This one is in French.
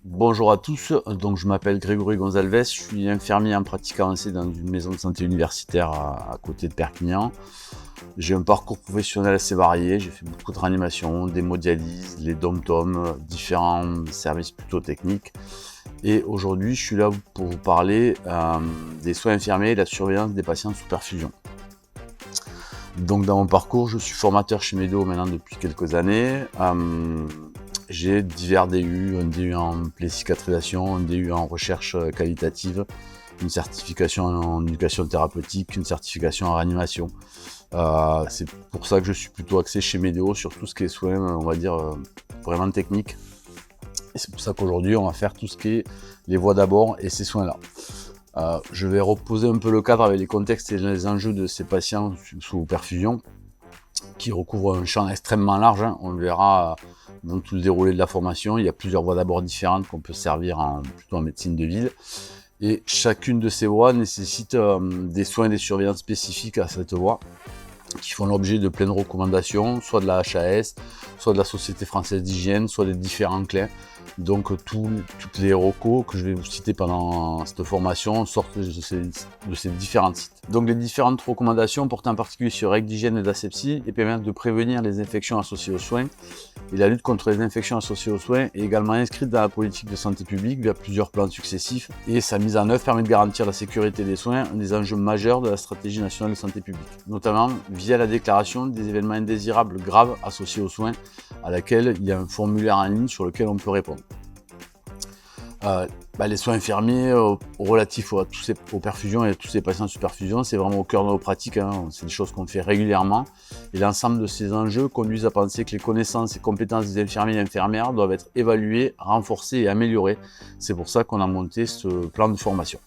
Bonjour à tous, donc je m'appelle Grégory Gonzalves, je suis infirmier en pratique avancée dans une maison de santé universitaire à côté de Perpignan. J'ai un parcours professionnel assez varié, j'ai fait beaucoup de réanimation, d'hémodialyse, les dom-toms, différents services plutôt techniques. Et aujourd'hui, je suis là pour vous parler des soins infirmiers et de la surveillance des patients sous perfusion. Donc dans mon parcours, je suis formateur chez Médéo maintenant depuis quelques années. J'ai divers DU, un DU en plé-cicatrisation, un DU en recherche qualitative, une certification en éducation thérapeutique, une certification en réanimation. C'est pour ça que je suis plutôt axé chez Médéo sur tout ce qui est soins, on va dire, vraiment techniques. Et c'est pour ça qu'aujourd'hui, on va faire tout ce qui est les voies d'abord et ces soins-là. Je vais reposer un peu le cadre avec les contextes et les enjeux de ces patients sous perfusion, qui recouvre un champ extrêmement large, hein. On le verra dans tout le déroulé de la formation. Il y a plusieurs voies d'abord différentes qu'on peut servir plutôt en médecine de ville. Et chacune de ces voies nécessite des soins et des surveillances spécifiques à cette voie, qui font l'objet de pleines recommandations, soit de la HAS, soit de la Société française d'hygiène, soit des différents CLEI. Donc toutes les recos que je vais vous citer pendant cette formation sortent de ces différents sites. Donc les différentes recommandations portent en particulier sur règles d'hygiène et d'asepsie et permettent de prévenir les infections associées aux soins. Et la lutte contre les infections associées aux soins est également inscrite dans la politique de santé publique via plusieurs plans successifs. Et sa mise en œuvre permet de garantir la sécurité des soins, un des enjeux majeurs de la stratégie nationale de santé publique, notamment via la déclaration des événements indésirables graves associés aux soins, à laquelle il y a un formulaire en ligne sur lequel on peut répondre. Les soins infirmiers relatifs aux perfusions et à tous ces patients sous perfusion, c'est vraiment au cœur de nos pratiques, hein. C'est des choses qu'on fait régulièrement. Et l'ensemble de ces enjeux conduisent à penser que les connaissances et compétences des infirmiers et infirmières doivent être évaluées, renforcées et améliorées. C'est pour ça qu'on a monté ce plan de formation.